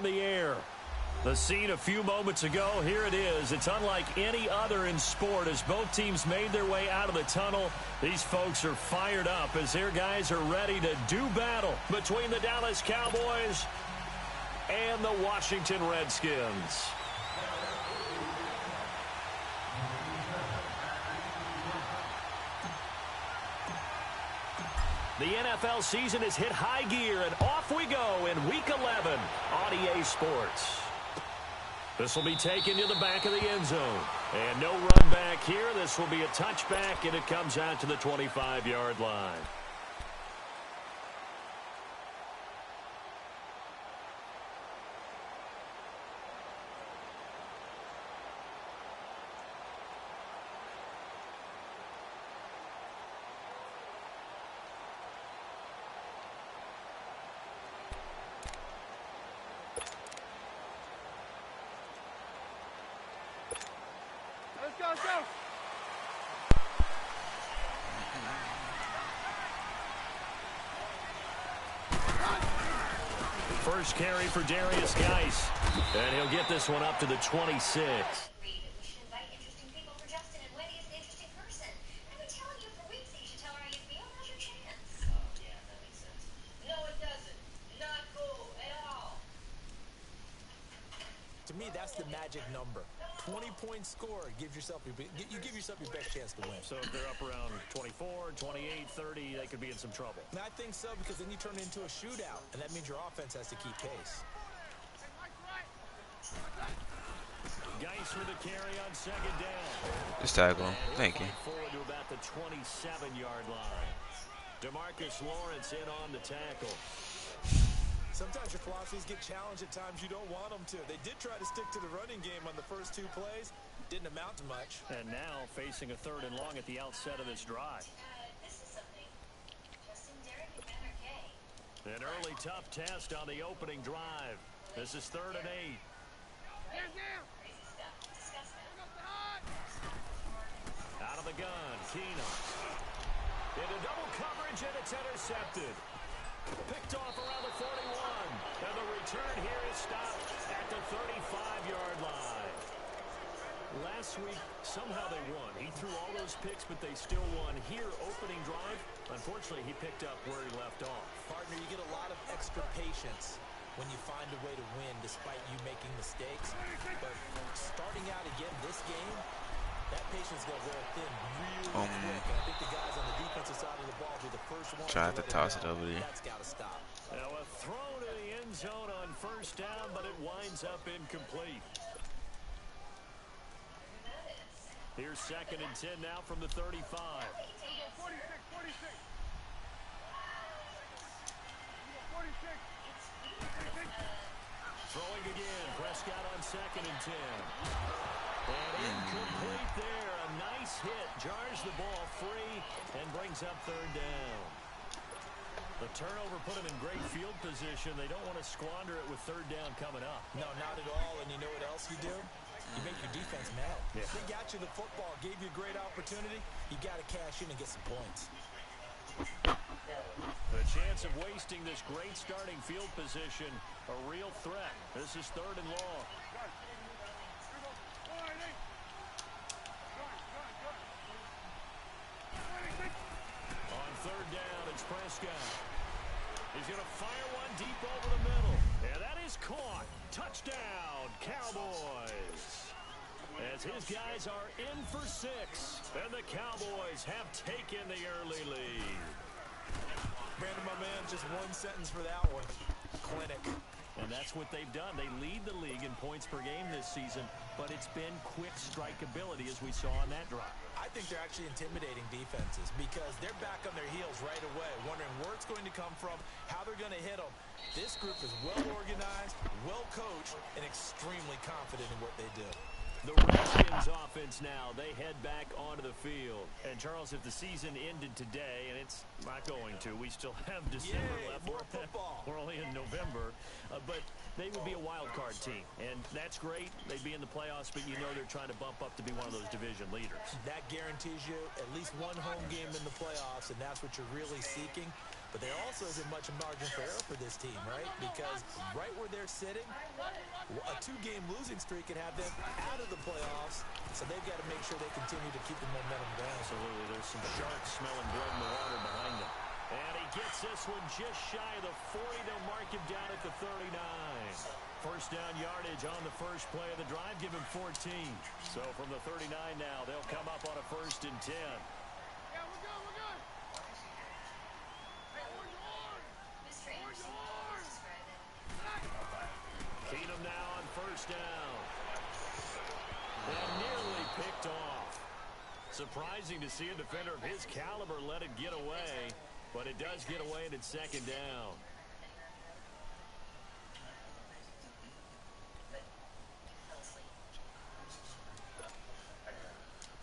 on the air. The scene a few moments ago, here it is. It's unlike any other in sport as both teams made their way out of the tunnel. These folks are fired up as their guys are ready to do battle between the Dallas Cowboys and the Washington Redskins. The NFL season has hit high gear, and off we go in Week 11 on EA Sports. This will be taken to the back of the end zone. And no run back here. This will be a touchback, and it comes out to the 25-yard line. Let's go. First carry for Darius Geis. And he'll get this one up to the 26. To me, that's the magic number. 20-point score gives yourself you give yourself your best chance to win. So if they're up around 24, 28, 30, they could be in some trouble. And I think so, because then you turn it into a shootout, and that means your offense has to keep pace. Geis for the carry on second down. Just tackle him. Thank you. Forward to about the 27-yard line. DeMarcus Lawrence in on the tackle. Sometimes your philosophies get challenged at times you don't want them to. They did try to stick to the running game on the first two plays. Didn't amount to much. And now facing a 3rd and long at the outset of this drive. An early tough test on the opening drive. This is 3rd and 8. Out of the gun, Keenum. Into double coverage, and it's intercepted. Picked off around the 41. And the return here is stopped at the 35-yard line. Last week, somehow they won. He threw all those picks, but they still won. Here, opening drive, unfortunately, he picked up where he left off. Partner, you get a lot of extra patience when you find a way to win despite you making mistakes. But starting out again this game, that patience got wear thin really quick. And I think the guys on the defensive side of the ball were the first one. Tried to toss it over there. That's got to stop. Now a throw to the end zone on first down, but it winds up incomplete. Here's 2nd and 10 now from the 35. 46. Throwing again. Prescott on 2nd and 10. And incomplete there. A nice hit. Jars the ball free and brings up 3rd down. The turnover put them in great field position. They don't want to squander it with 3rd down coming up. No, not at all. And you know what else you do? You make your defense mad. Yeah. They got you the football, gave you a great opportunity. You got to cash in and get some points. The chance of wasting this great starting field position, a real threat. This is 3rd and long. On 3rd down, it's Prescott. He's going to fire one deep over the middle. And that is caught. Touchdown, Cowboys. As his guys are in for 6. And the Cowboys have taken the early lead. Brandon, my man, just one sentence for that one. Clinic. And that's what they've done. They lead the league in points per game this season, but it's been quick strike ability as we saw on that drive. I think they're actually intimidating defenses because they're back on their heels right away, wondering where it's going to come from, how they're going to hit them. This group is well organized, well coached, and extremely confident in what they do. The Redskins offense now, they head back onto the field. And, Charles, if the season ended today, and it's not going to, we still have December left. More football. We're only in November. But they would be a wild card team. And that's great. They'd be in the playoffs, but you know they're trying to bump up to be one of those division leaders. That guarantees you at least one home game in the playoffs, and that's what you're really seeking. But there also isn't much margin for error for this team, right? Because right where they're sitting, a 2-game losing streak can have them out of the playoffs. So they've got to make sure they continue to keep the momentum going. Absolutely. There's some sharks smelling blood in the water behind them. And he gets this one just shy of the 40. They'll mark him down at the 39. First down yardage on the first play of the drive. Give him 14. So from the 39 now, they'll come up on a 1st and 10. Yeah, we're good, we're good. Hey, orange horn. Orange horn. Keenum now on 1st down. And nearly picked off. Surprising to see a defender of his caliber let it get away, but it does get away and it's 2nd down.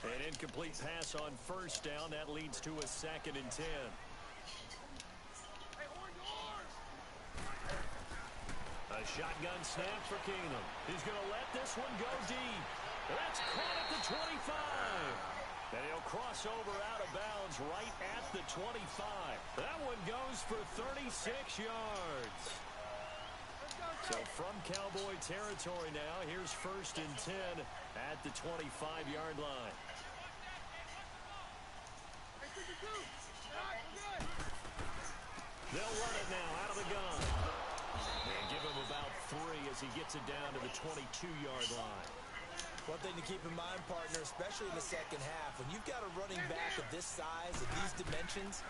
An incomplete pass on 1st down. That leads to a 2nd and 10. A shotgun snap for Keenum. He's going to let this one go deep. That's caught at the 25. And he'll cross over out of bounds right at the 25. That one goes for 36 yards. So from Cowboy territory now, here's 1st and 10 at the 25-yard line. They'll run it now out of the gun. And give him about 3 as he gets it down to the 22-yard line. One thing to keep in mind, partner, especially in the second half, when you've got a running back of this size, of these dimensions,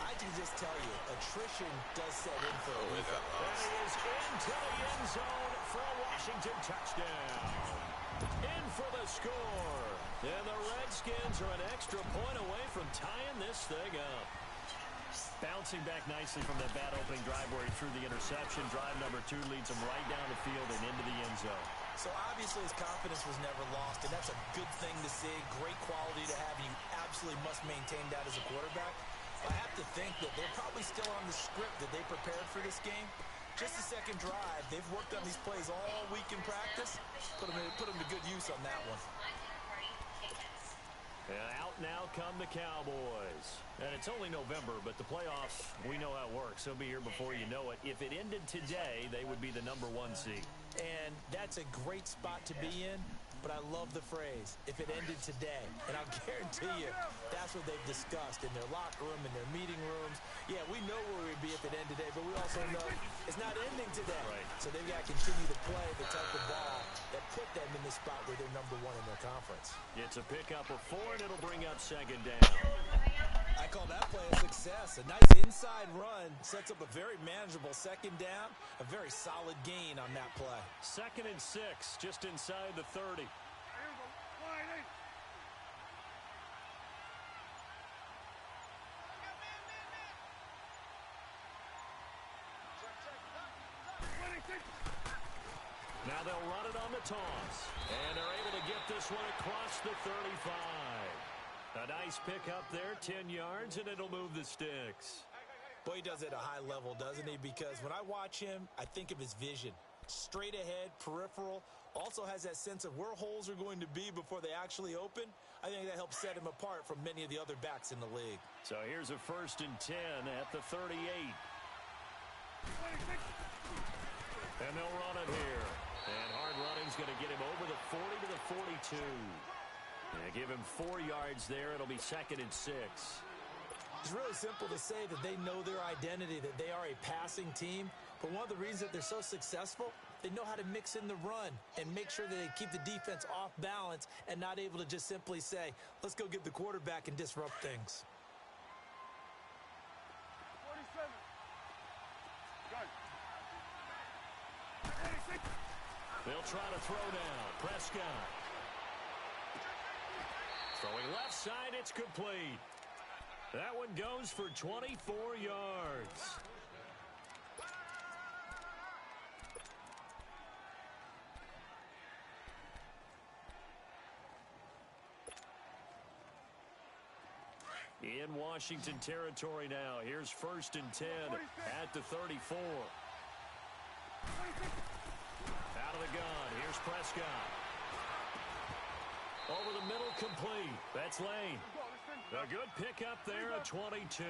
I can just tell you, attrition does set in for a week. And he is into the end zone for a Washington touchdown. In for the score. And the Redskins are an extra point away from tying this thing up. Bouncing back nicely from that bad opening drive where he threw the interception. Drive number 2 leads him right down the field and into the end zone. So obviously his confidence was never lost, and that's a good thing to see. Great quality to have, and you absolutely must maintain that as a quarterback. I have to think that they're probably still on the script that they prepared for this game. Just the second drive. They've worked on these plays all week in practice. Put them to good use on that one. And out now come the Cowboys. And it's only November, but the playoffs, we know how it works. They'll be here before you know it. If it ended today, they would be the number 1 seed. And that's a great spot to be in, but I love the phrase, if it ended today. And I'll guarantee you, that's what they've discussed in their locker room, in their meeting rooms. Yeah, we know where we'd be if it ended today, but we also know it's not ending today. Right. So they've got to continue to play the type of ball that put them in the spot where they're number 1 in their conference. It's a pickup of 4, and it'll bring up 2nd down. I call that play a success. A nice inside run sets up a very manageable 2nd down. A very solid gain on that play. 2nd and 6, just inside the 30. Now they'll run it on the toss. And they're able to get this one across the 35. A nice pickup there, 10 yards, and it'll move the sticks. Boy, he does it at a high level, doesn't he? Because when I watch him, I think of his vision. Straight ahead, peripheral, also has that sense of where holes are going to be before they actually open. I think that helps set him apart from many of the other backs in the league. So here's a 1st and 10 at the 38. And they'll run it here. And hard running's going to get him over the 40 to the 42. And give him 4 yards there. It'll be 2nd and 6. It's really simple to say that they know their identity, that they are a passing team. But one of the reasons that they're so successful, they know how to mix in the run and make sure that they keep the defense off balance and not able to just simply say, let's go get the quarterback and disrupt things. 47. Gun. They'll try to throw now. Prescott. Throwing left side, it's complete. That one goes for 24 yards. In Washington territory now. Here's 1st and 10 at the 34. Out of the gun. Here's Prescott. Over the middle, complete. That's Lane. A good pickup there at 22.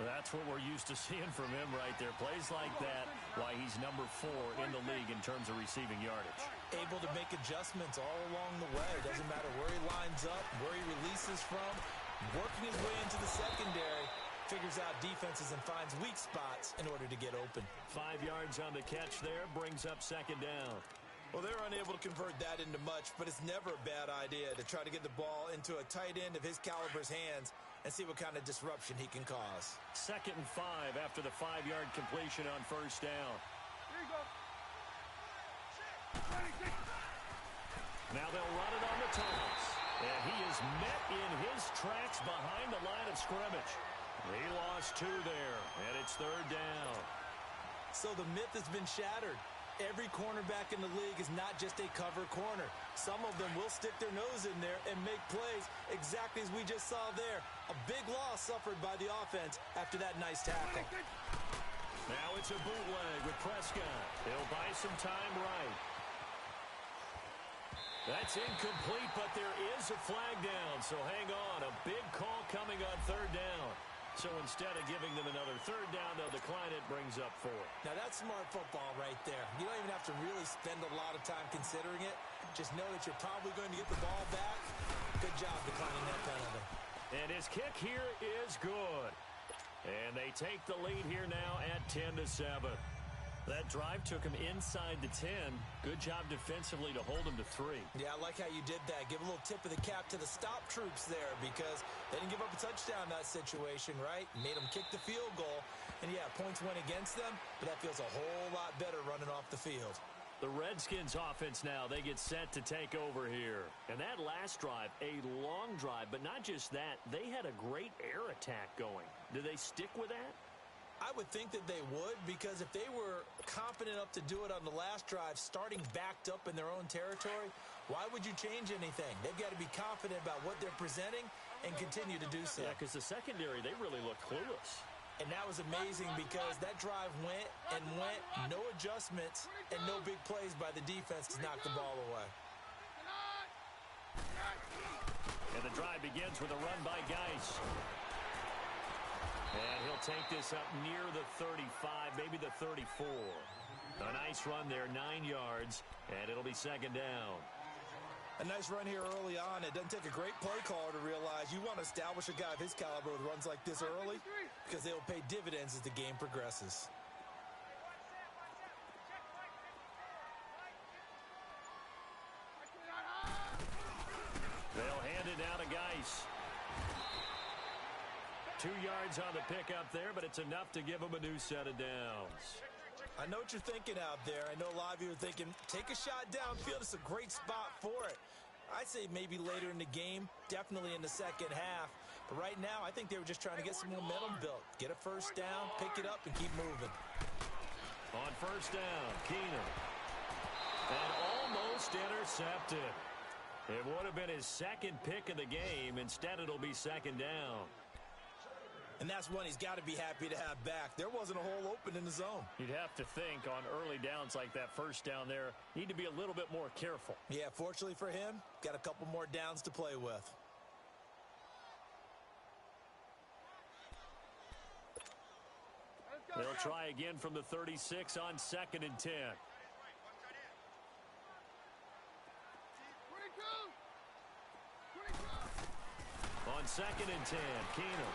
That's what we're used to seeing from him right there. Plays like that, why he's number 4 in the league in terms of receiving yardage. Able to make adjustments all along the way. Doesn't matter where he lines up, where he releases from. Working his way into the secondary, figures out defenses and finds weak spots in order to get open. 5 yards on the catch there, brings up second down. Well, they're unable to convert that into much, but it's never a bad idea to try to get the ball into a tight end of his caliber's hands and see what kind of disruption he can cause. 2nd and 5 after the 5-yard completion on first down. Here you go. Now they'll run it on the toss. And he is met in his tracks behind the line of scrimmage. He lost 2 there, and it's 3rd down. So the myth has been shattered. Every cornerback in the league is not just a cover corner. Some of them will stick their nose in there and make plays exactly as we just saw there. A big loss suffered by the offense after that nice tackle. Now it's a bootleg with Prescott. He'll buy some time right. That's incomplete, but there is a flag down, so hang on. A big call coming on 3rd down. So instead of giving them another 3rd down, they'll decline it, brings up 4. Now that's smart football right there. You don't even have to really spend a lot of time considering it. Just know that you're probably going to get the ball back. Good job declining that penalty. And his kick here is good. And they take the lead here now at 10-7. That drive took him inside the 10. Good job defensively to hold him to 3. Yeah, I like how you did that. Give a little tip of the cap to the stop troops there because they didn't give up a touchdown in that situation, right? Made them kick the field goal. And, yeah, points went against them, but that feels a whole lot better running off the field. The Redskins offense now, they get set to take over here. And that last drive, a long drive, but not just that. They had a great air attack going. Do they stick with that? I would think that they would because if they were confident enough to do it on the last drive, starting backed up in their own territory, why would you change anything? They've got to be confident about what they're presenting and continue to do so. Yeah, because the secondary, they really looked clueless. And that was amazing because that drive went and went, no adjustments, and no big plays by the defense to knock the ball away. And the drive begins with a run by Geis. And he'll take this up near the 35, maybe the 34. A nice run there, 9 yards, and it'll be 2nd down. A nice run here early on. It doesn't take a great play caller to realize you want to establish a guy of his caliber with runs like this early because they'll pay dividends as the game progresses. They'll hand it down to Geis. 2 yards on the pickup there, but it's enough to give him a new set of downs. I know what you're thinking out there. I know a lot of you are thinking, take a shot downfield. It's a great spot for it. I'd say maybe later in the game, definitely in the second half. But right now, I think they were just trying to get some momentum built. Get a first down, pick it up, and keep moving. On first down, Keenum. And almost intercepted. It would have been his 2nd pick of the game. Instead, it'll be 2nd down. And that's one he's got to be happy to have back. There wasn't a hole open in the zone. You'd have to think on early downs like that first down there, need to be a little bit more careful. Yeah, fortunately for him, got a couple more downs to play with. They'll try again from the 36 on 2nd and 10. On 2nd and 10, Keenum.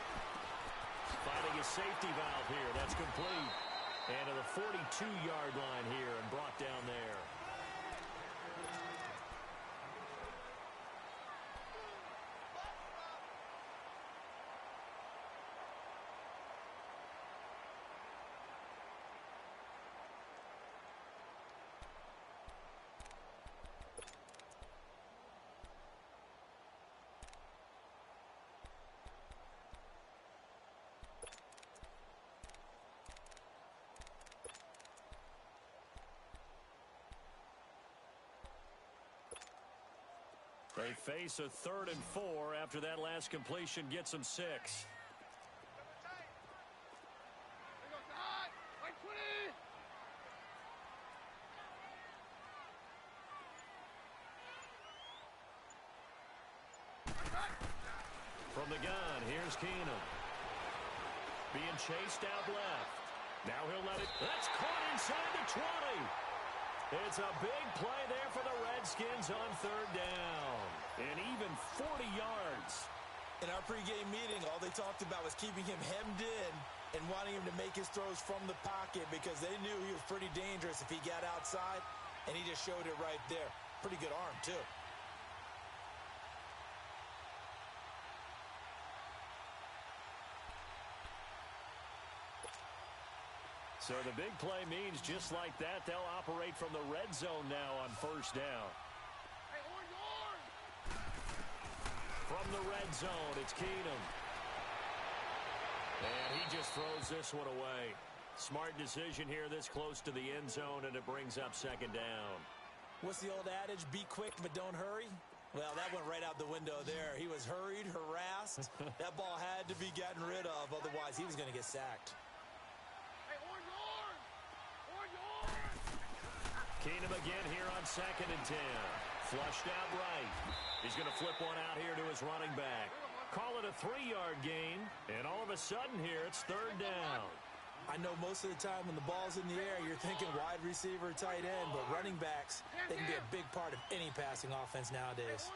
Finding a safety valve here. That's complete. And to the 42-yard line here and brought down there. They face a 3rd and 4 after that last completion gets them 6. From the gun, here's Keenum. being chased out left. Now he'll let it. That's caught inside the 20. It's a big play there for the Redskins on third down. And even 40 yards. In our pregame meeting, all they talked about was keeping him hemmed in and wanting him to make his throws from the pocket because they knew he was pretty dangerous if he got outside, and he just showed it right there. Pretty good arm, too. So the big play means just like that, they'll operate from the red zone now on first down. Hey, on. From the red zone, it's Keenum. And he just throws this one away. Smart decision here this close to the end zone, and it brings up second down. What's the old adage? Be quick, but don't hurry? Well, that went right out the window there. He was hurried, harassed. That ball had to be gotten rid of, otherwise he was going to get sacked. Hey, on. Keenum again here on 2nd and 10. Flushed out right. He's going to flip one out here to his running back. Call it a 3-yard gain, and all of a sudden here it's third down. I know most of the time when the ball's in the air, you're thinking wide receiver, tight end, but running backs, they can be a big part of any passing offense nowadays.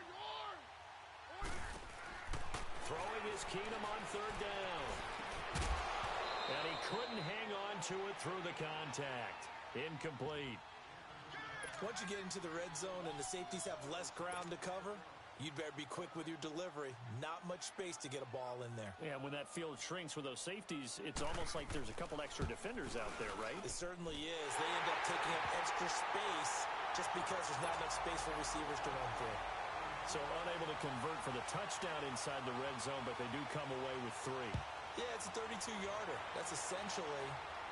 Throwing is Keenum on third down. And he couldn't hang on to it through the contact. Incomplete. Once you get into the red zone and the safeties have less ground to cover, you'd better be quick with your delivery. Not much space to get a ball in there. Yeah, when that field shrinks with those safeties, it's almost like there's a couple extra defenders out there, right? It certainly is. They end up taking up extra space just because there's not enough space for receivers to run through. So unable to convert for the touchdown inside the red zone, but they do come away with 3. Yeah, it's a 32-yarder. That's essentially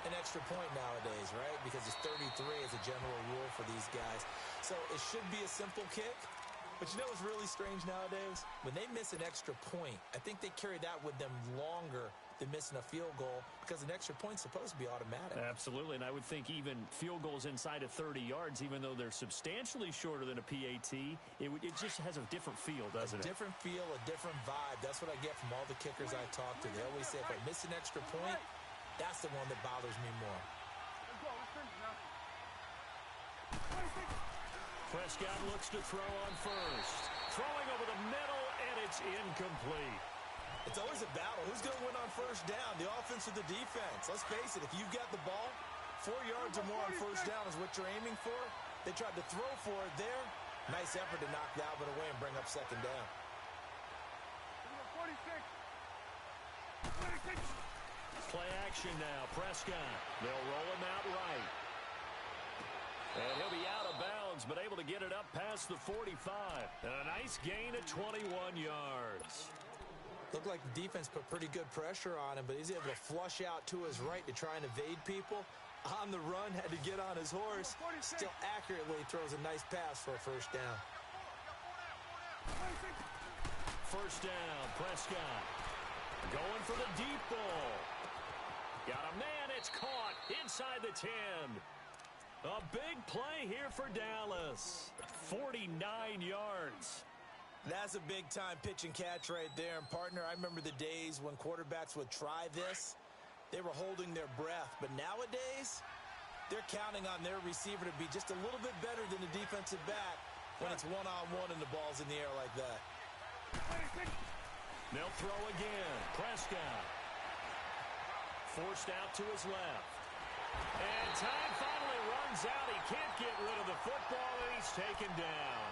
an extra point nowadays, right? Because it's 33 as a general rule for these guys. So it should be a simple kick. But you know what's really strange nowadays? When they miss an extra point, I think they carry that with them longer than missing a field goal because an extra point's supposed to be automatic. Absolutely, and I would think even field goals inside of 30 yards, even though they're substantially shorter than a PAT, it just has a different feel, doesn't it? A different feel, a different vibe. That's what I get from all the kickers I talk to. They always say if I miss an extra point, that's the one that bothers me more. Let's go. Let's finish now. Prescott looks to throw on first. Throwing over the middle, and it's incomplete. It's always a battle. Who's going to win on first down, the offense or the defense? Let's face it, if you've got the ball, 4 yards or more on first down is what you're aiming for. They tried to throw for it there. Nice effort to knock that one away and bring up second down. 46. Play action now. Prescott. They'll roll him out right. And he'll be out of bounds, but able to get it up past the 45. And a nice gain of 21 yards. Looked like the defense put pretty good pressure on him, but he's able to flush out to his right to try and evade people. On the run, had to get on his horse. Still accurately throws a nice pass for a first down. First down, Prescott. Going for the deep ball. Got a man, it's caught inside the 10. A big play here for Dallas. 49 yards. That's a big-time pitch and catch right there. And, partner, I remember the days when quarterbacks would try this. They were holding their breath. But nowadays, they're counting on their receiver to be just a little bit better than the defensive back when it's one-on-one and the ball's in the air like that. They'll throw again. Prescott. Forced out to his left. And time finally runs out. He can't get rid of the football, and he's taken down.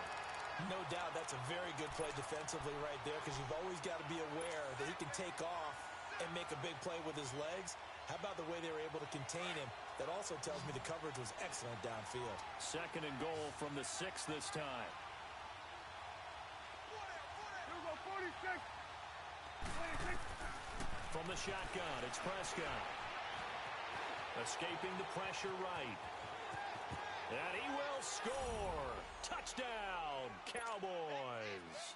No doubt that's a very good play defensively right there because you've always got to be aware that he can take off and make a big play with his legs. How about the way they were able to contain him? That also tells me the coverage was excellent downfield. 2nd and goal from the 6 this time. Here we go, 46. From the shotgun, it's Prescott. Escaping the pressure right. And he will score. Touchdown, Cowboys.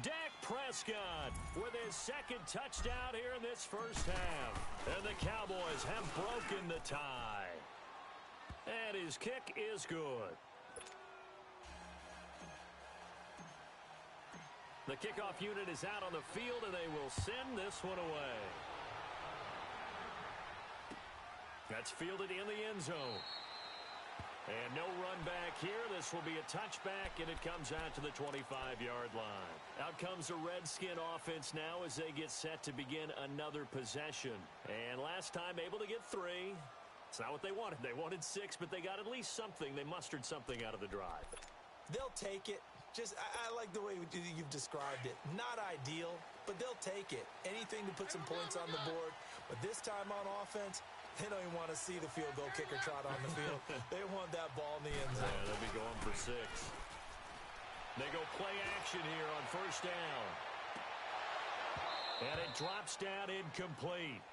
Dak Prescott with his 2nd touchdown here in this first half. And the Cowboys have broken the tie. And his kick is good. The kickoff unit is out on the field, and they will send this one away. That's fielded in the end zone. And no run back here. This will be a touchback, and it comes out to the 25-yard line. Out comes the Redskin offense now as they get set to begin another possession. And last time able to get 3. It's not what they wanted. They wanted 6, but they got at least something. They mustered something out of the drive. They'll take it. I like the way you've described it. Not ideal, but they'll take it. Anything to put some points on the board. But this time on offense, they don't even want to see the field goal kicker trot on the field. They want that ball in the end zone. Yeah, they'll be going for 6. They go play action here on first down. And it drops down incomplete.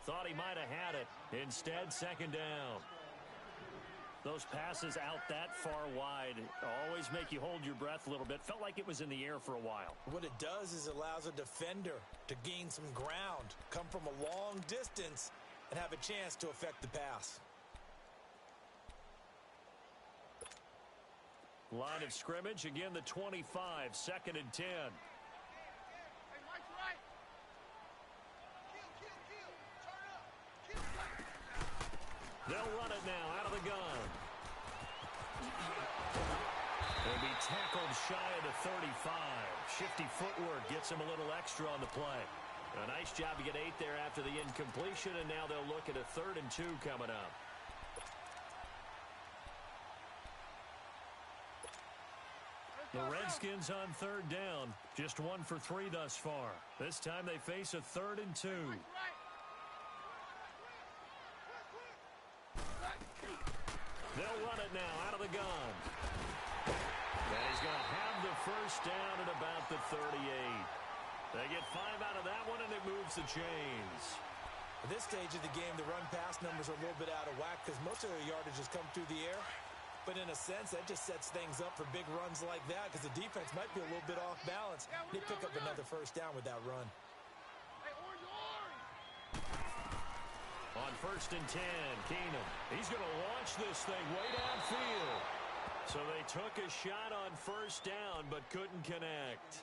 Thought he might have had it. Instead, second down. Those passes out that far wide always make you hold your breath a little bit. Felt like it was in the air for a while. What it does is allows a defender to gain some ground, come from a long distance, and have a chance to affect the pass. Line of scrimmage, again the 25, second and 10. Hey, Mike's right. Kill. Turn up. They'll run it now out of the gun. They'll be tackled shy of the 35. Shifty footwork gets him a little extra on the play. A nice job to get 8 there after the incompletion, and now they'll look at a 3rd and 2 coming up. The Redskins on 3rd down. Just 1 for 3 thus far. This time they face a 3rd and 2. They'll run it now out of the gun. And he's going to have the first down at about the 38. They get 5 out of that one, and it moves the chains. At this stage of the game, the run-pass numbers are a little bit out of whack because most of their yardage has come through the air. But in a sense, that just sets things up for big runs like that because the defense might be a little bit off balance. They pick up another first down with that run. Hey, orange. On 1st and 10, Keenum. He's going to launch this thing way downfield. So they took a shot on first down but couldn't connect.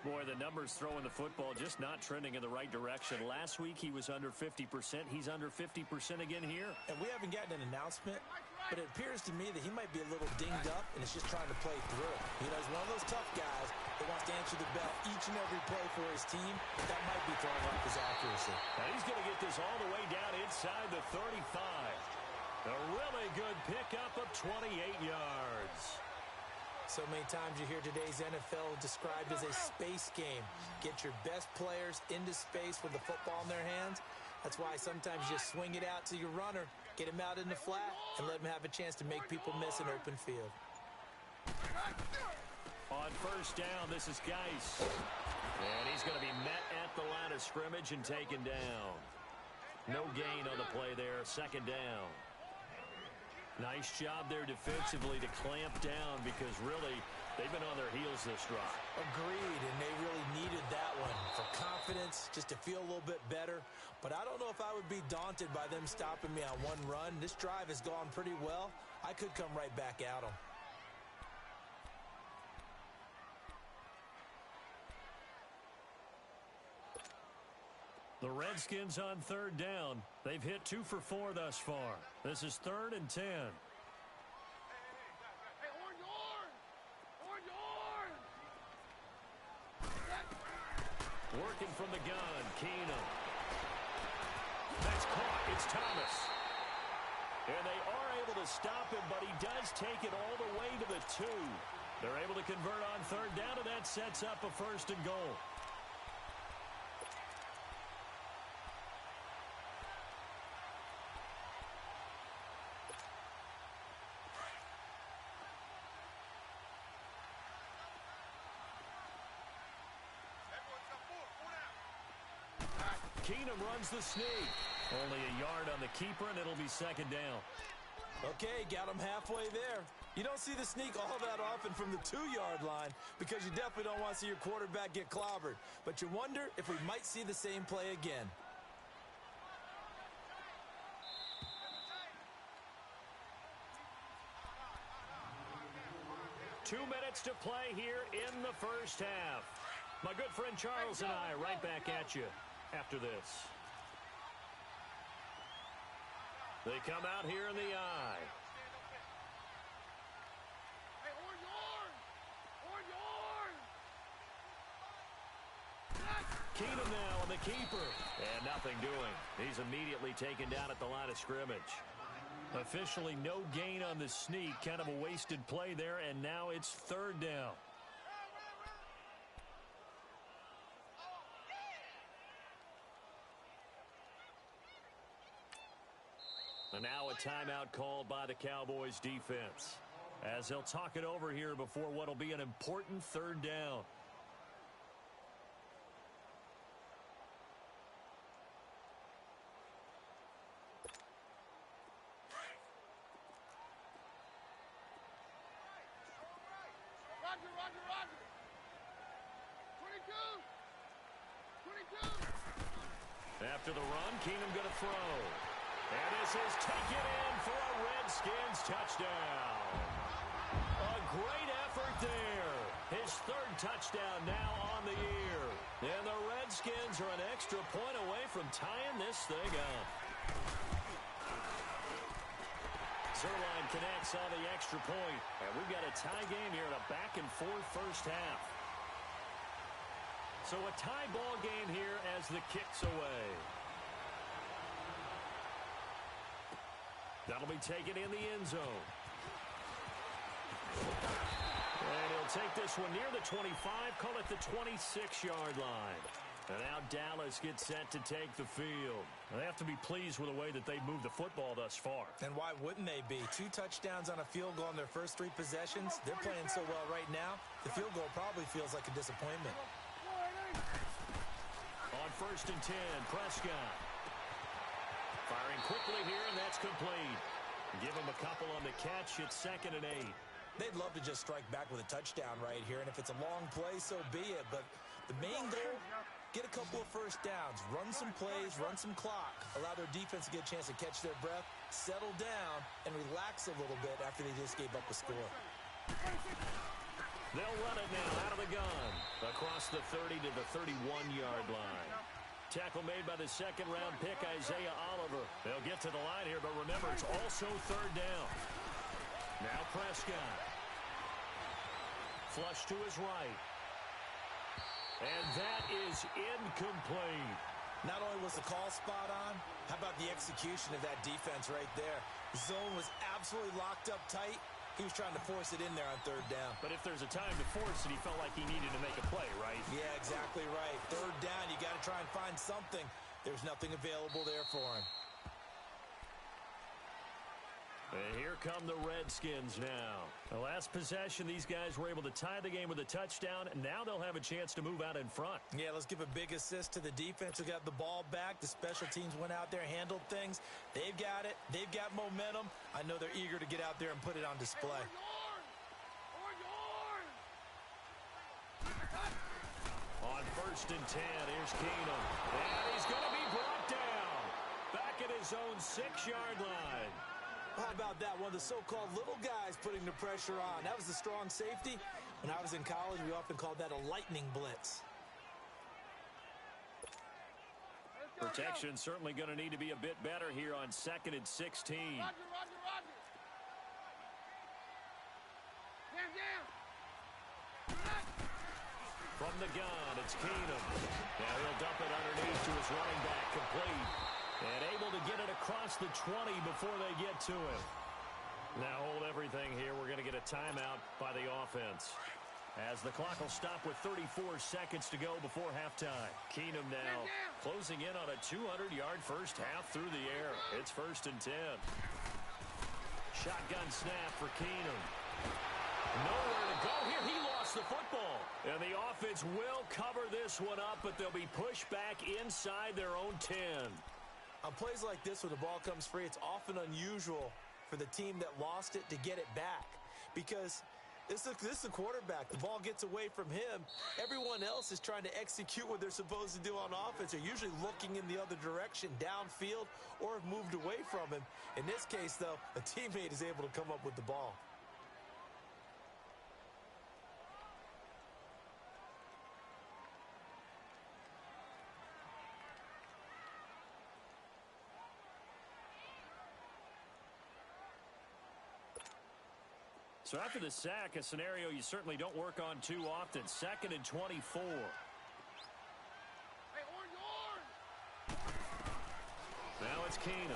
Boy, the numbers throwing the football just not trending in the right direction. Last week he was under 50%. He's under 50% again here. And we haven't gotten an announcement, but it appears to me that he might be a little dinged up and is just trying to play through. You know, he's one of those tough guys that wants to answer the bell each and every play for his team, but that might be throwing off his accuracy. Now he's going to get this all the way down inside the 35. A really good pickup of 28 yards. So many times you hear today's NFL described as a space game. Get your best players into space with the football in their hands. That's why sometimes you just swing it out to your runner, get him out in the flat, and let him have a chance to make people miss an open field. On first down, this is Geis. And he's going to be met at the line of scrimmage and taken down. No gain on the play there, second down. Nice job there defensively to clamp down because really they've been on their heels this drive. Agreed, and they really needed that one for confidence, just to feel a little bit better. But I don't know if I would be daunted by them stopping me on one run. This drive has gone pretty well. I could come right back at them. The Redskins on third down. They've hit 2 for 4 thus far. This is 3rd and 10. Hey, orange. Working from the gun, Keenum. That's caught. It's Thomas. And they are able to stop him, but he does take it all the way to the 2. They're able to convert on third down, and that sets up a 1st and goal. Keenum runs the sneak. Only a yard on the keeper, and it'll be 2nd down. Okay, got him halfway there. You don't see the sneak all that often from the 2-yard line because you definitely don't want to see your quarterback get clobbered. But you wonder if we might see the same play again. Two minutes to play here in the first half. My good friend Charles and I right back at you after this. They come out here in the eye. Hey, orange, orange! Orange, orange! Keenum now on the keeper. And nothing doing. He's immediately taken down at the line of scrimmage. Officially no gain on the sneak. Kind of a wasted play there, and now it's third down. And now a timeout called by the Cowboys defense, as they'll talk it over here before what will be an important third down. Roger, roger, roger! 22! 22! After the run, Keenum going to throw. And this is taken in for a Redskins touchdown. A great effort there. His third touchdown now on the year. And the Redskins are an extra point away from tying this thing up. Zerline connects on the extra point. And we've got a tie game here in a back-and-forth first half. So a tie ball game here as the kick's away. That'll be taken in the end zone. And he'll take this one near the 25, call it the 26-yard line. And now Dallas gets set to take the field. They have to be pleased with the way that they've moved the football thus far. And why wouldn't they be? 2 touchdowns on a field goal in their first 3 possessions. They're playing so well right now, the field goal probably feels like a disappointment. On first and 10, Prescott. Firing quickly here, and that's complete. Give him a couple on the catch. It's 2nd and 8. They'd love to just strike back with a touchdown right here, and if it's a long play, so be it. But the main goal, get a couple of first downs, run some plays, run some clock, allow their defense to get a chance to catch their breath, settle down, and relax a little bit after they just gave up a score. They'll run it now out of the gun. Across the 30 to the 31-yard line. Tackle made by the second-round pick, Isaiah Oliver. They'll get to the line here, but remember, it's also third down. Now Prescott. Flush to his right. And that is incomplete. Not only was the call spot on, how about the execution of that defense right there? The zone was absolutely locked up tight. He was trying to force it in there on third down. But if there's a time to force it, he felt like he needed to make a play, right? Yeah, exactly right. Third down, you got to try and find something. There's nothing available there for him. And here come the Redskins now. The last possession, these guys were able to tie the game with a touchdown, and now they'll have a chance to move out in front. Yeah, let's give a big assist to the defense who got the ball back. The special teams went out there, handled things. They've got it. They've got momentum. I know they're eager to get out there and put it on display. On first and 10, here's Keenum. And he's going to be brought down. Back at his own 6-yard line. How about that? One of the so-called little guys putting the pressure on. That was the strong safety. When I was in college, we often called that a lightning blitz. Protection certainly going to need to be a bit better here on 2nd and 16. Roger, roger, roger. Down. From the gun, it's Keenum. Now he'll dump it underneath to his running back, complete. And able to get it across the 20 before they get to it. Now hold everything here. We're going to get a timeout by the offense, as the clock will stop with 34 seconds to go before halftime. Keenum now closing in on a 200-yard first half through the air. It's 1st and 10. Shotgun snap for Keenum. Nowhere to go here. He lost the football. And the offense will cover this one up, but they'll be pushed back inside their own 10. On plays like this, when the ball comes free, it's often unusual for the team that lost it to get it back. Because this is the quarterback. The ball gets away from him. Everyone else is trying to execute what they're supposed to do on offense. They're usually looking in the other direction, downfield, or have moved away from him. In this case, though, a teammate is able to come up with the ball. So after the sack, a scenario you certainly don't work on too often. 2nd and 24. Hey, orange! Now it's Keenum.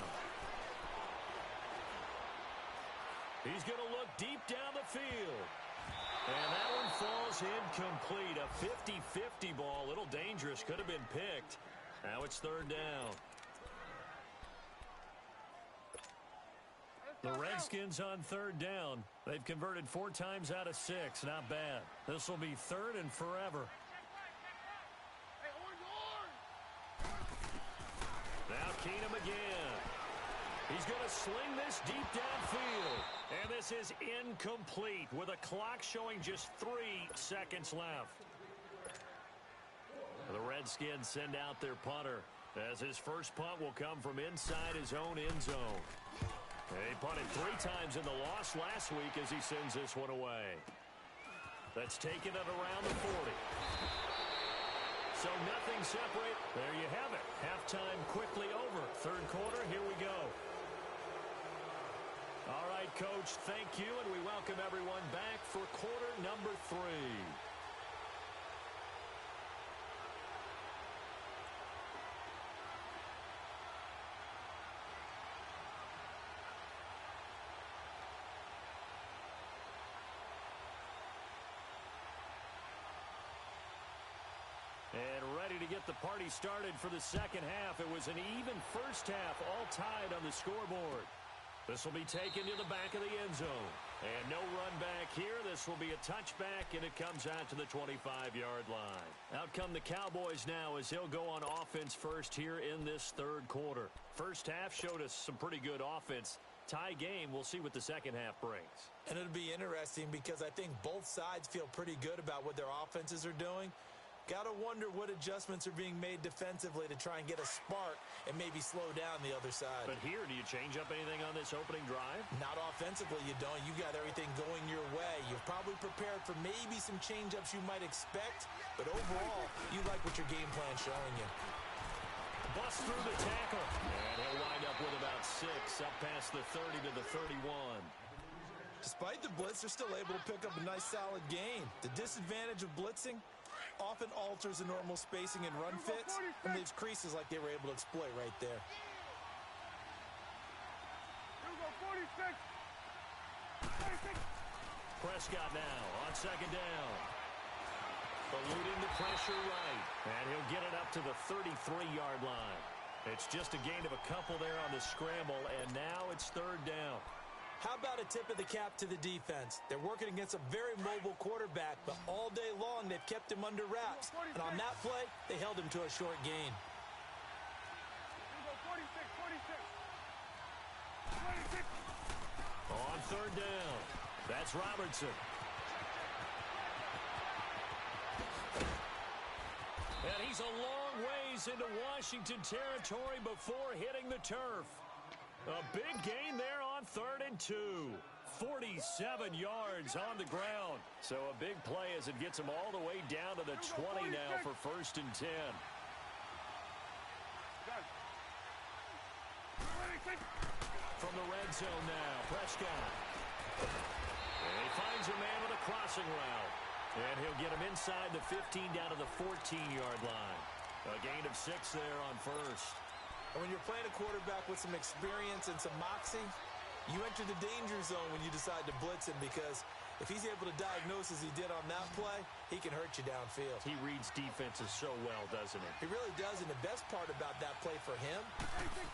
He's going to look deep down the field. And that one falls incomplete. A 50-50 ball. A little dangerous. Could have been picked. Now it's 3rd down. The Redskins on 3rd down. They've converted 4 times out of 6. Not bad. This will be 3rd and forever. Hey, orange! Now Keenum again. He's going to sling this deep downfield. And this is incomplete with a clock showing just 3 seconds left. The Redskins send out their punter as his first punt will come from inside his own end zone. He punted 3 times in the loss last week as he sends this one away. That's taken it around the 40. So nothing separate. There you have it. Halftime quickly over. 3rd quarter, here we go. All right, Coach, thank you, and we welcome everyone back for quarter number 3. And ready to get the party started for the second half. It was an even first half, all tied on the scoreboard. This will be taken to the back of the end zone. And no run back here. This will be a touchback, and it comes out to the 25-yard line. Out come the Cowboys now as they'll go on offense first here in this 3rd quarter. First half showed us some pretty good offense. Tie game. We'll see what the second half brings. And it'll be interesting because I think both sides feel pretty good about what their offenses are doing. Got to wonder what adjustments are being made defensively to try and get a spark and maybe slow down the other side. But here, do you change up anything on this opening drive? Not offensively, you don't. You got everything going your way. You've probably prepared for maybe some change-ups you might expect, but overall, you like what your game plan's showing you. Bust through the tackle. And he'll wind up with about 6 up past the 30 to the 31. Despite the blitz, they're still able to pick up a nice solid gain. The disadvantage of blitzing often alters the normal spacing and run fits and leaves creases like they were able to exploit right there. Here we go, 46! Prescott now on 2nd down. Eluding the pressure right. And he'll get it up to the 33-yard line. It's just a gain of a couple there on the scramble, and now it's 3rd down. How about a tip of the cap to the defense? They're working against a very mobile quarterback, but all day long they've kept him under wraps. And on that play, they held him to a short gain. Here we go, 46! On 3rd down, that's Robertson. And he's a long ways into Washington territory before hitting the turf. A big gain there on 3rd and 2. 47 yards on the ground. So a big play as it gets him all the way down to the 20 now for 1st and 10. From the red zone now, Prescott. And he finds a man with a crossing route. And he'll get him inside the 15 down to the 14-yard line. A gain of 6 there on 1st. And when you're playing a quarterback with some experience and some moxie, you enter the danger zone when you decide to blitz him, because if he's able to diagnose as he did on that play, he can hurt you downfield. He reads defenses so well, doesn't he? He really does, and the best part about that play for him,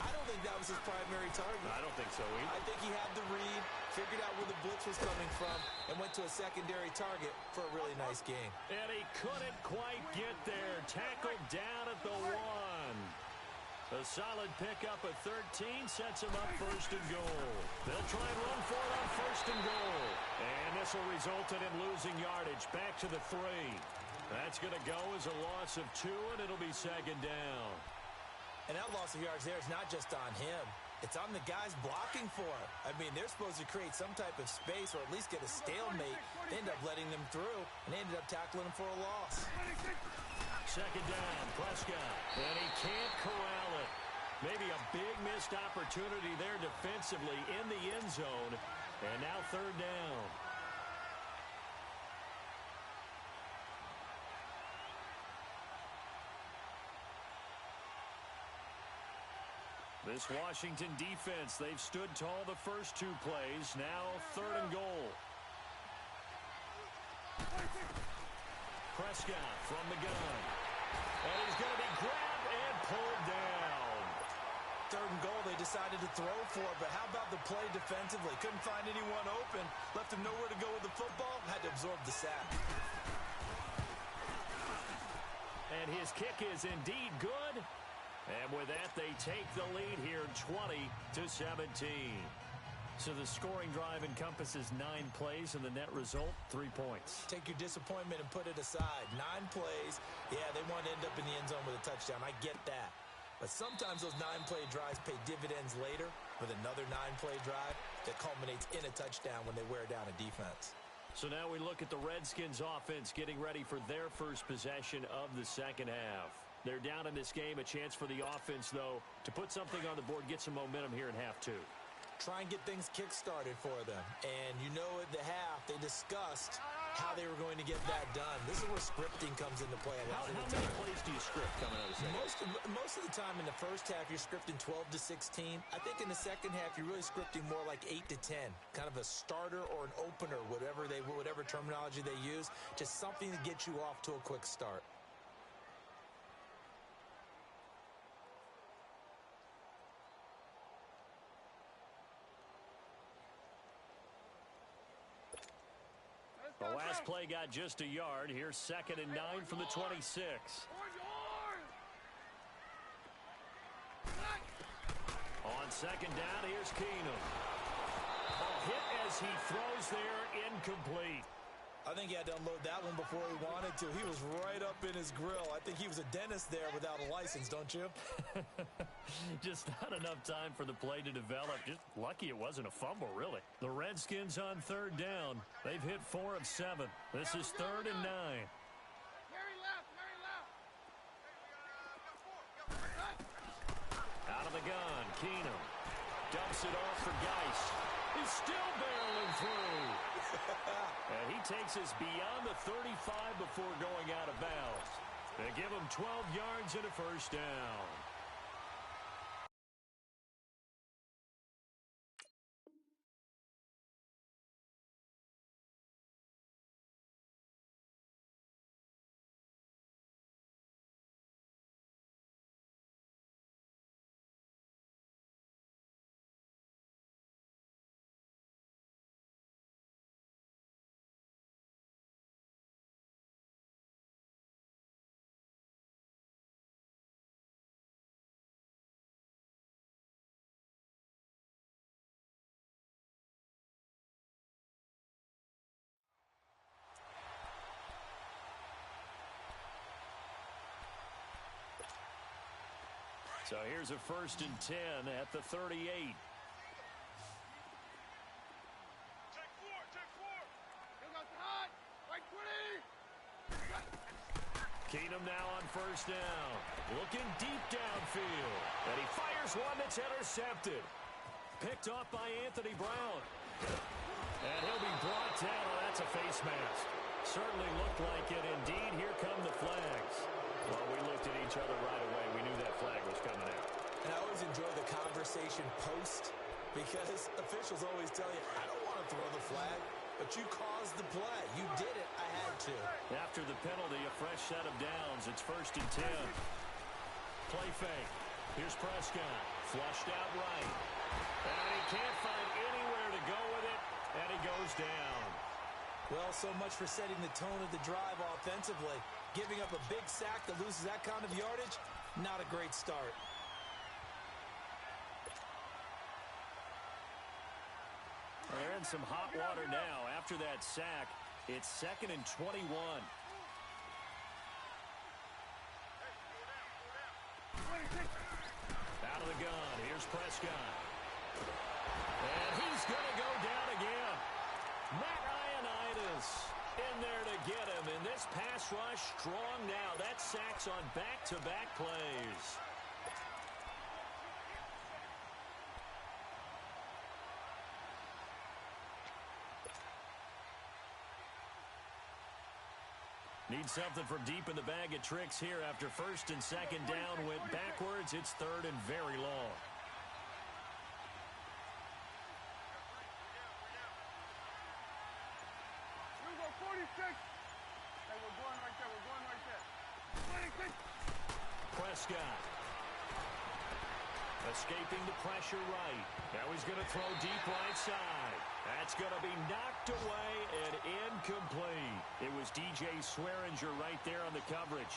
I don't think that was his primary target. I don't think so either. I think he had the read, figured out where the blitz was coming from, and went to a secondary target for a really nice gain. And he couldn't quite get there. Tackled down at the 1. A solid pickup of 13 sets him up 1st and goal. They'll try and run for it on 1st and goal. And this will result in him losing yardage back to the 3. That's going to go as a loss of 2, and it'll be 2nd down. And that loss of yards there is not just on him. It's on the guys blocking for him. I mean, they're supposed to create some type of space or at least get a stalemate. They end up letting them through, and they ended up tackling him for a loss. 2nd down, Prescott. And he can't corral it. Maybe a big missed opportunity there defensively in the end zone. And now 3rd down. This Washington defense, they've stood tall the first two plays. Now 3rd and goal. Prescott from the gun. And he's going to be grabbed and pulled down. 3rd and goal, they decided to throw for it, but how about the play defensively? Couldn't find anyone open. Left him nowhere to go with the football. Had to absorb the sack. And his kick is indeed good. And with that, they take the lead here 20-17. So the scoring drive encompasses 9 plays, and the net result, 3 points. Take your disappointment and put it aside. 9 plays. Yeah, they want to end up in the end zone with a touchdown. I get that. But sometimes those 9-play drives pay dividends later with another 9-play drive that culminates in a touchdown when they wear down a defense. So now we look at the Redskins offense getting ready for their first possession of the second half. They're down in this game. A chance for the offense, though, to put something on the board, get some momentum here in half 2. Try and get things kick-started for them. And you know at the half, they discussed how they were going to get that done. This is where scripting comes into play a lot of the time. How many plays do you script coming out of the second? Most of the time in the first half, you're scripting 12 to 16. I think in the second half, you're really scripting more like 8 to 10. Kind of a starter or an opener, whatever terminology they use. Just something to get you off to a quick start. The last play got just a yard. Here's 2nd and 9 from the 26. On 2nd down, here's Keenum. A hit as he throws there, incomplete. I think he had to unload that one before he wanted to. He was right up in his grill. I think he was a dentist there without a license, don't you? Just not enough time for the play to develop. Just lucky it wasn't a fumble, really. The Redskins on 3rd down. They've hit 4 of 7. This is 3rd and 9. Carry left. Out of the gun, Keenum dumps it off for Geist. He's still barreling through. And he takes us beyond the 35 before going out of bounds. They give him 12 yards and a first down. So here's a 1st and 10 at the 38. Take 4. Look out hot. Right 20. Keenum now on 1st down. Looking deep downfield. And he fires one that's intercepted. Picked off by Anthony Brown. And he'll be brought down. Oh, that's a face mask. Certainly looked like it. Indeed, here come the flags. Well, we looked at each other right away. We knew that flag was coming out. And I always enjoy the conversation post because officials always tell you, I don't want to throw the flag, but you caused the play. You did it. I had to. After the penalty, a fresh set of downs. It's 1st and 10. Play fake. Here's Prescott. Flushed out right. And he can't find anywhere to go with it, and he goes down. Well, so much for setting the tone of the drive offensively. Giving up a big sack that loses that kind of yardage, not a great start. They're in some hot water now. After that sack, it's 2nd and 21. Out of the gun, here's Prescott. And he's going to go down again. Matt Ioannidis in there to get him. And this pass rush strong now. That sack's on back-to-back plays. Need something from deep in the bag of tricks here after 1st and 2nd down went backwards. It's 3rd and very long. Hey, we're going right there. We're going right there. Prescott. Escaping the pressure right. Now he's going to throw deep right side. That's going to be knocked away and incomplete. It was DJ Swearinger right there on the coverage.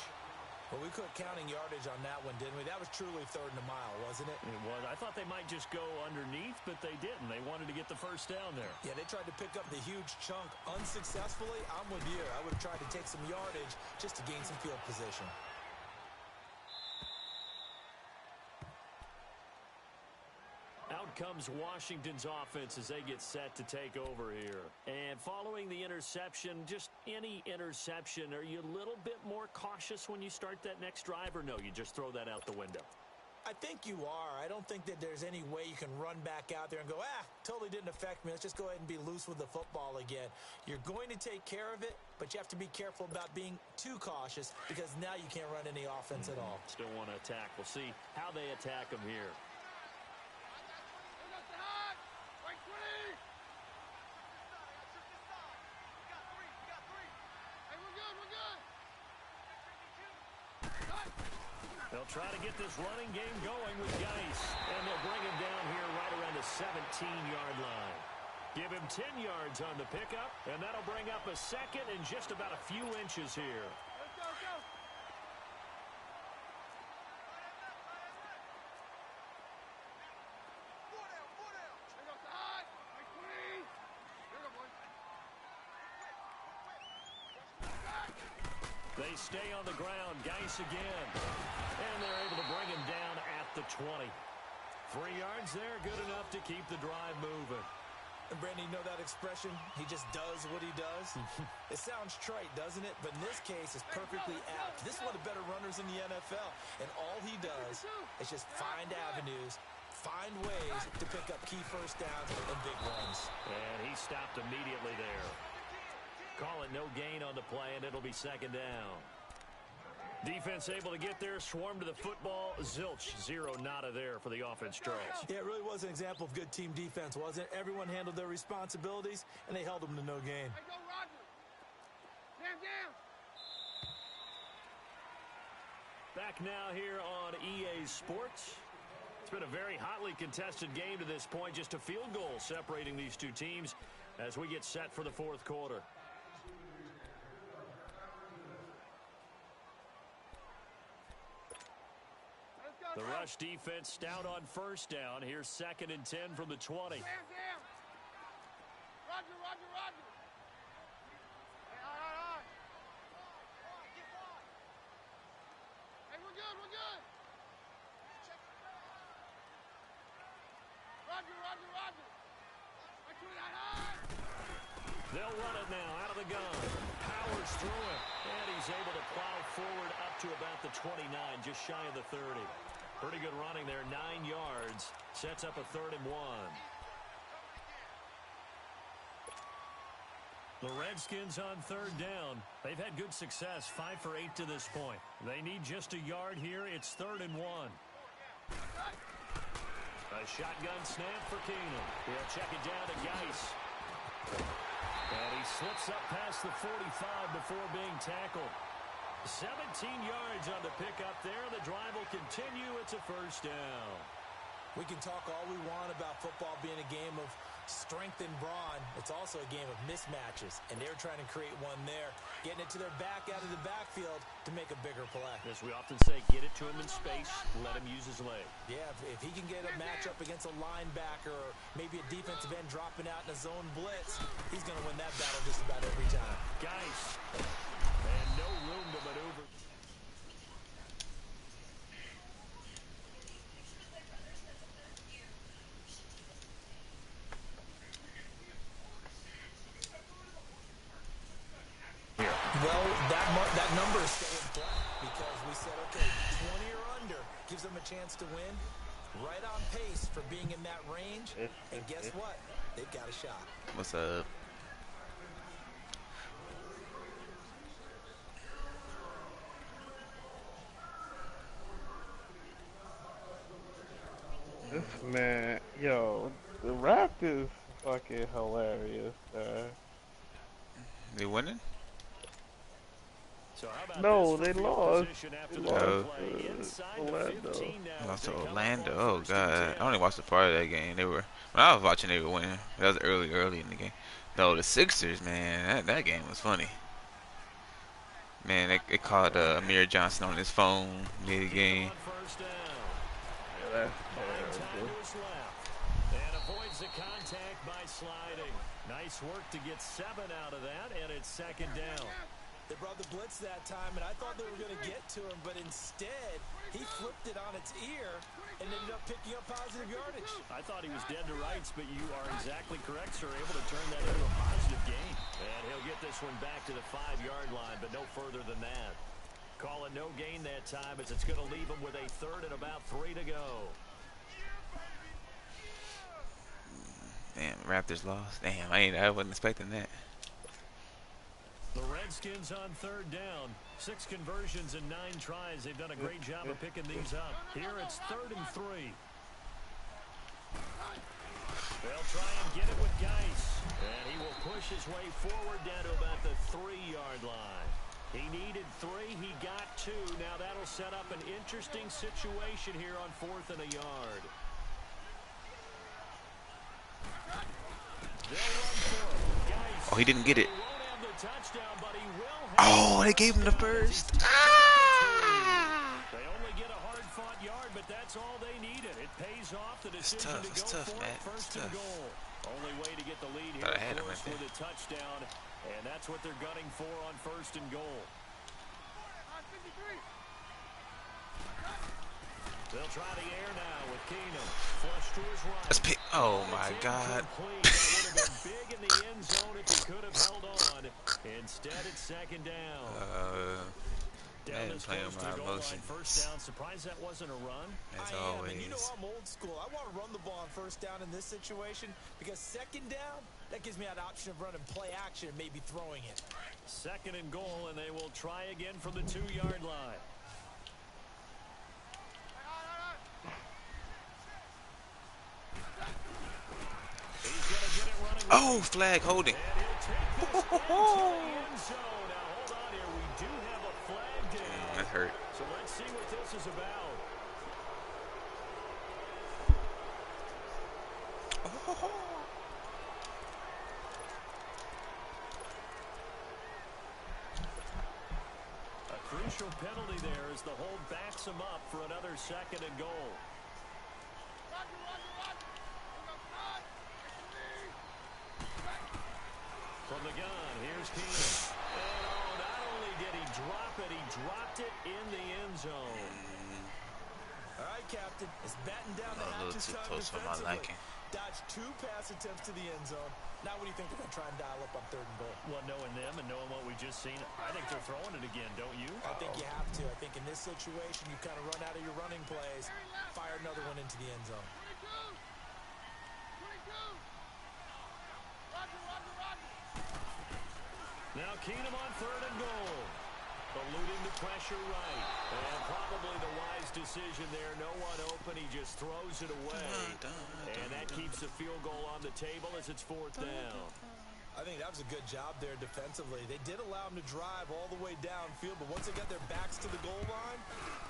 Well, we quit counting yardage on that one, didn't we? That was truly third and a mile, wasn't it? It was. I thought they might just go underneath, but they didn't. They wanted to get the first down there. Yeah, they tried to pick up the huge chunk unsuccessfully. I'm with you. I would have tried to take some yardage just to gain some field position. Out comes Washington's offense as they get set to take over here. And following the interception, just any interception, are you a little bit more cautious when you start that next drive, or no, you just throw that out the window? I think you are. I don't think that there's any way you can run back out there and go, totally didn't affect me. Let's just go ahead and be loose with the football again. You're going to take care of it, but you have to be careful about being too cautious because now you can't run any offense at all. Still want to attack. We'll see how they attack them here. They'll try to get this running game going with Geis, and they'll bring him down here right around the 17-yard line. Give him 10 yards on the pickup, and that'll bring up a second and just about a few inches here. Let's go, let's go. They stay on the ground. Geis again. And they're able to bring him down at the 20. 3 yards there, good enough to keep the drive moving. And Brandon, you know that expression? He just does what he does. It sounds trite, doesn't it? But in this case, it's perfectly apt. This is one of the better runners in the NFL. And all he does is just find avenues, find ways to pick up key first downs and big runs. And he stopped immediately there. Call it no gain on the play, and it'll be second down. Defense able to get there, swarm to the football. Zilch, zero, nada there for the offense, Charles. Yeah, it really was an example of good team defense, wasn't it? Everyone handled their responsibilities, and they held them to no gain. Hey, go, Roger. Man down. Back now here on EA Sports. It's been a very hotly contested game to this point. Just a field goal separating these two teams as we get set for the fourth quarter. The rush defense stout on first down. Here's 2nd and 10 from the 20. Down. Roger, Roger, Roger. Hey, all right. Hey, we're good, we're good. Roger, Roger, Roger. They'll run it now out of the gun. Powers through it. And he's able to plow forward up to about the 29, just shy of the 30. Pretty good running there, 9 yards. Sets up a 3rd and 1. The Redskins on 3rd down. They've had good success, 5 for 8 to this point. They need just a yard here. It's 3rd and 1. A shotgun snap for Keenum. He'll check it down to Geis. And he slips up past the 45 before being tackled. 17 yards on the pickup there. The drive will continue. It's a first down. We can talk all we want about football being a game of strength and brawn. It's also a game of mismatches, and they're trying to create one there, getting it to their back out of the backfield to make a bigger play. As we often say, get it to him in space, let him use his leg. Yeah, if he can get a matchup against a linebacker or maybe a defensive end dropping out in a zone blitz, he's going to win that battle just about every time. Geis, and no room to maneuver. Well, that number is staying flat because we said, okay, 20 or under gives them a chance to win. Right on pace for being in that range. And guess what? They've got a shot. What's up? This man, yo, the rap is fucking hilarious, sir. They winning? So how about No, this they for field lost. position after They the lost big play? Inside the Orlando. 15 now Lost as to they come up Orlando. on Oh 1st God, and 10. I only watched the part of that game. They were when I was watching, they were winning. That was early in the game. No, the Sixers, man, that game was funny. Man, they caught Amir Johnson on his phone mid game. Yeah, that's 9 time terrible. to his left. And avoids the contact by sliding. Nice work to get 7 out of that, and it's 2nd down. They brought the blitz that time, and I thought they were going to get to him, but instead, he flipped it on its ear and ended up picking up positive yardage. I thought he was dead to rights, but you are exactly correct, sir. Able to turn that into a positive gain. And he'll get this one back to the 5-yard line, but no further than that. Call it no gain that time, as it's going to leave him with a 3rd and about 3 to go. Damn, Raptors lost. Damn, I wasn't expecting that. The Redskins on 3rd down. 6 conversions and 9 tries. They've done a great job of picking these up. Here it's 3rd and 3. They'll try and get it with Geis. And he will push his way forward down to about the 3-yard line. He needed 3. He got 2. Now that'll set up an interesting situation here on 4th and a yard. They'll run for it. Geis. Oh, he didn't get it. Touchdown, but he will Oh, they gave him the first. Ah! They only get a hard-fought yard, but that's all they needed. It pays off. The decision to go for it, 1st and goal. Only way to get the lead here, of course, with a touchdown, and that's what they're gunning for on 1st and goal. They'll try the air now with Keenum. Flush to his right. Let's pick. Oh my God. That would have been big in the end zone if he could have held on. Instead, it's 2nd down. Man, playing with my emotions. 1st down. Surprised that wasn't a run. As I am, always. and you know I'm old school. I want to run the ball on 1st down in this situation because 2nd down, that gives me an option of running play action and maybe throwing it. 2nd and goal, and they will try again from the 2-yard line. Oh, flag holding. That hurt. So let's see what this is about. A crucial penalty there as the hold backs him up for another 2nd and goal. From the gun, here's Keenum. And not only did he drop it, he dropped it in the end zone. All right, Captain. It's batting down the A little hatches too time close for my defensively. liking. Dodged 2 pass attempts to the end zone. Now what do you think they're going to try and dial up on 3rd and goal? Well, knowing them and knowing what we just seen, I think they're throwing it again, don't you? I think you have to. I think in this situation, you kind of run out of your running plays, fire another one into the end zone. Now Keenum on 3rd and goal. Eluding the pressure right. And probably the wise decision there. No one open. He just throws it away. And that keeps the field goal on the table as it's 4th down. I think that was a good job there defensively. They did allow him to drive all the way downfield, but once they got their backs to the goal line,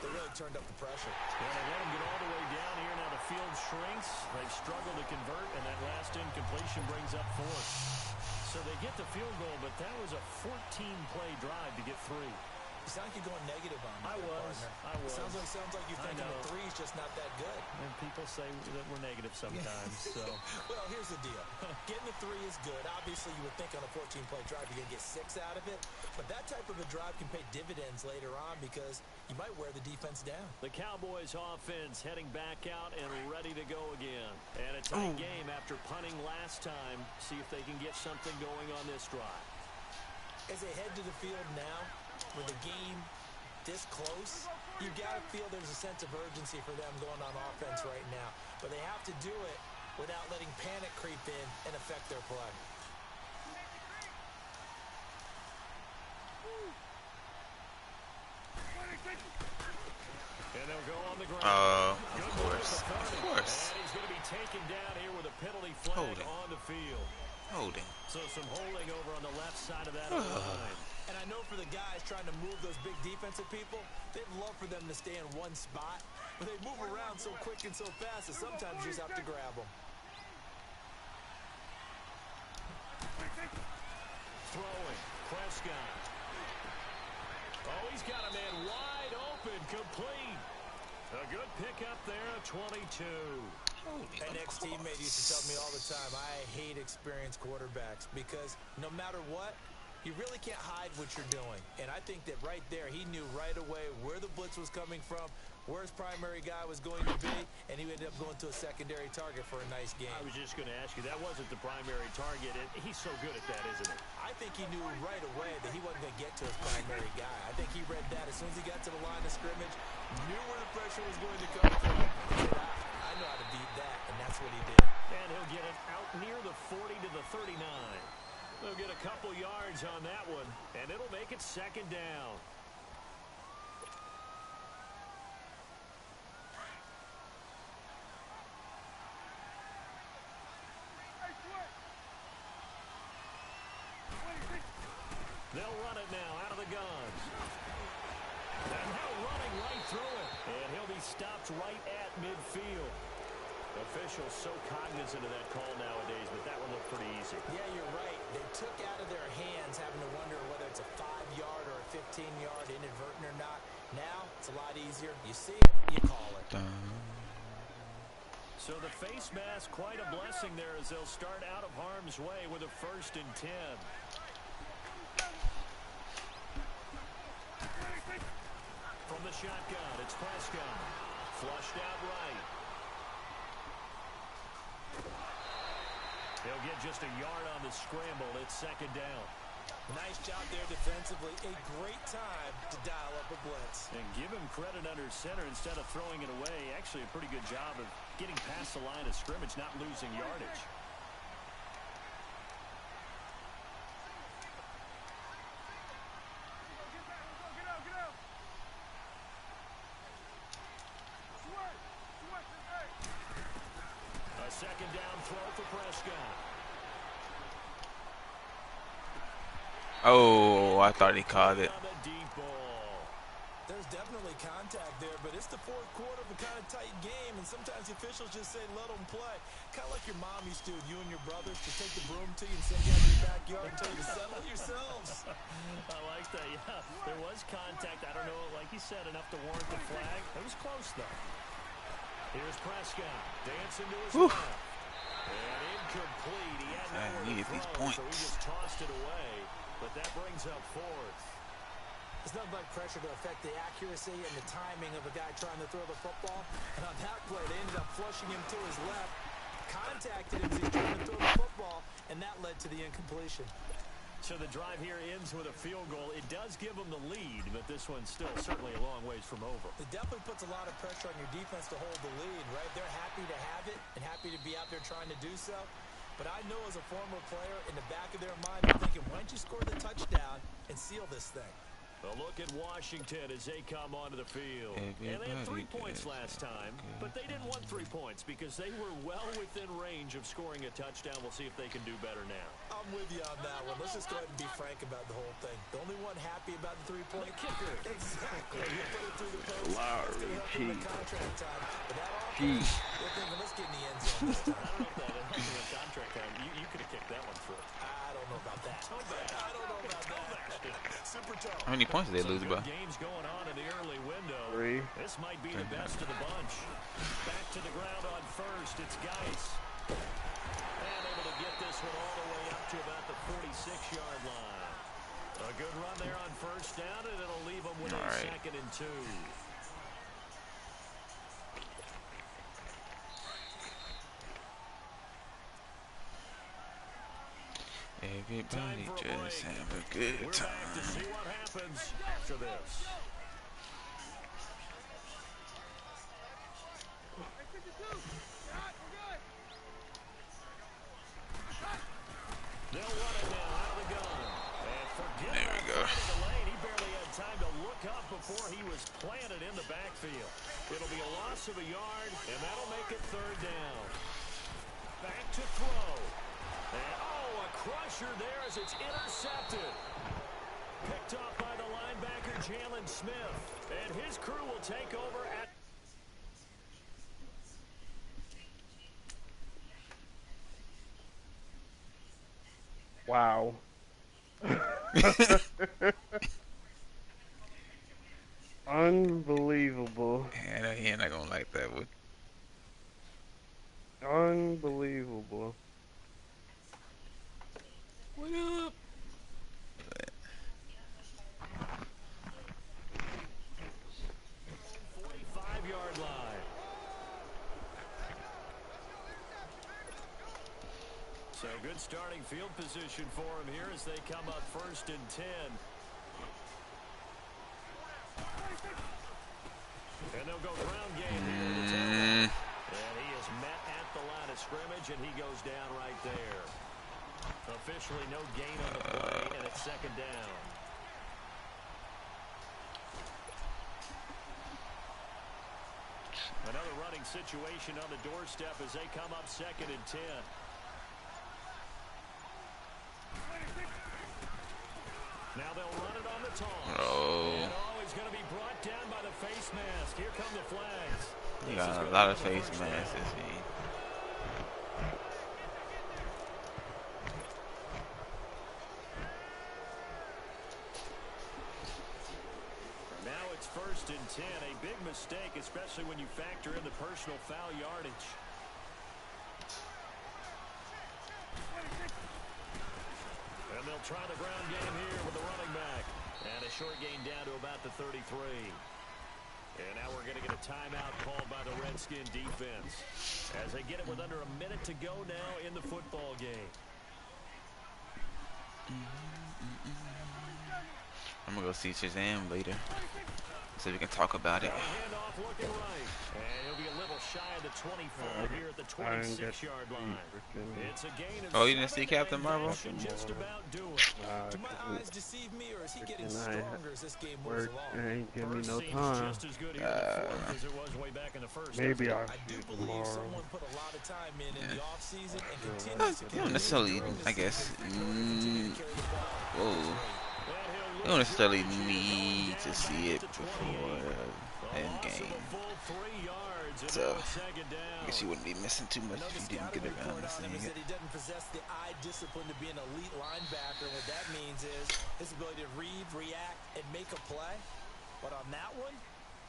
they really turned up the pressure. Well, they let him get all the way down here. Now the field shrinks. They struggle to convert, and that last incompletion brings up 4th. So they get the field goal, but that was a 14-play drive to get 3. You sound like you're going negative on me. I was. Sounds like you're thinking the 3's just not that good. And people say that we're negative sometimes. So. Well, here's the deal. Getting the 3 is good. Obviously, you would think on a 14-play drive you're going to get 6 out of it. But that type of a drive can pay dividends later on because you might wear the defense down. The Cowboys offense heading back out and ready to go again. And a tight game after punting last time. See if they can get something going on this drive. As they head to the field now, with the game this close, you got to feel there's a sense of urgency for them going on offense right now. But they have to do it without letting panic creep in and affect their play. And they'll go on the ground. Of course. Of course. And he's going to be taken down here with a penalty flag on the field. Holding. So some holding over on the left side of that line. And I know for the guys trying to move those big defensive people, they'd love for them to stay in one spot, but they move around so quick and so fast that sometimes you just have to grab them. Throwing, Prescott. Oh, he's got a man wide open, complete. A good pickup there, 22. An ex-teammate used to tell me all the time, I hate experienced quarterbacks because no matter what, you really can't hide what you're doing. And I think that right there, he knew right away where the blitz was coming from, where his primary guy was going to be, and he ended up going to a secondary target for a nice game. I was just going to ask you, that wasn't the primary target. He's so good at that, isn't he? I think he knew right away that he wasn't going to get to his primary guy. I think he read that as soon as he got to the line of scrimmage, knew where the pressure was going to come from, and said, I know how to beat that, and that's what he did. And he'll get it out near the 40 to the 39. They'll get a couple yards on that one, and it'll make it second down. They'll run it now out of the guns. And now running right through it. And he'll be stopped right at midfield. Officials so cognizant of that call nowadays, but that one looked pretty easy. Yeah, you're right. They took out of their hands having to wonder whether it's a 5-yard or a 15-yard inadvertent or not. Now, it's a lot easier. You see it, you call it. So the face mask, quite a blessing there as they'll start out of harm's way with a 1st and 10. From the shotgun, it's Prescott. Flushed out right. They'll get just a yard on the scramble. It's second down. Nice job there defensively. A great time to dial up a blitz. And give him credit under center instead of throwing it away. Actually a pretty good job of getting past the line of scrimmage, not losing yardage. A second down throw for Prescott. Oh, I thought he caught it. There's definitely contact there, but it's the 4th quarter of a kind of tight game, and sometimes the officials just say, let them play. Kind of like your mom used to, you and your brothers, to take the broom to you and send you out to your backyard and tell you to settle it yourselves. I like that, yeah. There was contact. I don't know, like you said, enough to warrant the flag. It was close, though. Here's Prescott, dancing to his left. And incomplete. He had nowhere to throw, so he just tossed it away. But that brings up 4th. It's nothing like pressure to affect the accuracy and the timing of a guy trying to throw the football. And on that play, they ended up flushing him to his left, contacted him as he was trying to throw the football, and that led to the incompletion. So the drive here ends with a field goal. It does give them the lead, but this one's still certainly a long ways from over. It definitely puts a lot of pressure on your defense to hold the lead, right? They're happy to have it and happy to be out there trying to do so. But I know as a former player, in the back of their mind, they're thinking, why don't you score the touchdown and seal this thing? A look at Washington as they come onto the field. And they had 3 points last time, but they didn't want 3 points because they were well within range of scoring a touchdown. We'll see if they can do better now. I'm with you on that one. Let's just go ahead and be frank about the whole thing. The only one happy about the 3-point kicker. Exactly. You put it through the post. Lowry, the contract time. But that offense, they're thinking, let's get in the end zone this time. I don't know if that helped you with contract time. You could have kicked that one through. I don't know about that. I don't know about that. Super tough. How many points did they lose by? Games going on in the early window. 3. This might be the best of the bunch. Back to the ground on first. It's Geis. And able to get this one all the way up to about the 46-yard line. A good run there on first down, and it'll leave them with a 2nd and 2. Everybody just have a good time. We're back to see what happens after this. They'll run it now out of the gun. And forget there we go. The lane. He barely had time to look up before he was planted in the backfield. It'll be a loss of a yard, and that'll make it 3rd down. Back to throw. And, a crusher there as it's intercepted. picked off by the linebacker, Jalen Smith. And his crew will take over at... Wow. Unbelievable. Yeah, he not gonna like that one. Unbelievable. What up? 45-yard line. So good starting field position for him here as they come up 1st and 10. And they'll go ground game here to tailback. And he is met at the line of scrimmage, and he goes down right there. Officially no gain on the play, and it's 2nd down. Another running situation on the doorstep as they come up 2nd and 10. Now they'll run it on the toss. Oh. And he's going to be brought down by the face mask. Here come the flags. You got a lot of face masks this game. Now it's 1st and 10. A big mistake, especially when you factor in the personal foul yardage. And they'll try the ground game here with the running back. And a short gain down to about the 33. And now we're going to get a timeout called by the Redskin defense as they get it with under a minute to go now in the football game. I'm gonna go see Shazam later, so we can talk about it. Handoff looking right. And he'll be a little shy of the 25 here at the 26-yard line. It's a gain of... Oh, you didn't see Captain Marvel? Just about do it. Do my eyes deceive me, or is he getting stronger as this game moves along? Ain't give me no Seems time. just as good here in the fourth as it was way back in the first. Maybe I'll I do do believe tomorrow. someone put a lot of time in the offseason and continues to You don't necessarily, I guess. Whoa. You don't necessarily need to see it before end game. So, I guess you wouldn't be missing too much if you didn't get around to seeing it. He doesn't possess the eye discipline to be an elite linebacker. What that means is his ability to read, react, and make a play. But on that one,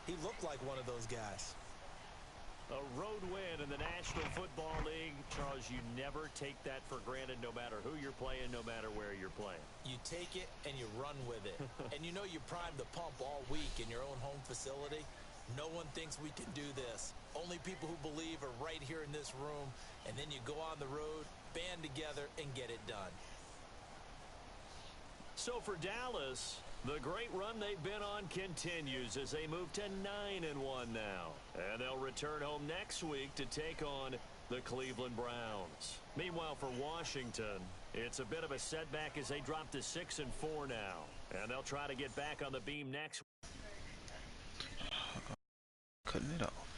he looked like one of those guys. A road win in the National Football League. Charles, you never take that for granted no matter who you're playing, no matter where you're playing. You take it and you run with it. And you know you primed the pump all week in your own home facility. No one thinks we can do this. Only people who believe are right here in this room. And then you go on the road, band together, and get it done. So for Dallas, the great run they've been on continues as they move to 9-1 now. And they'll return home next week to take on the Cleveland Browns. Meanwhile, for Washington, it's a bit of a setback as they drop to 6-4 now. And they'll try to get back on the beam next week. Cutting it off.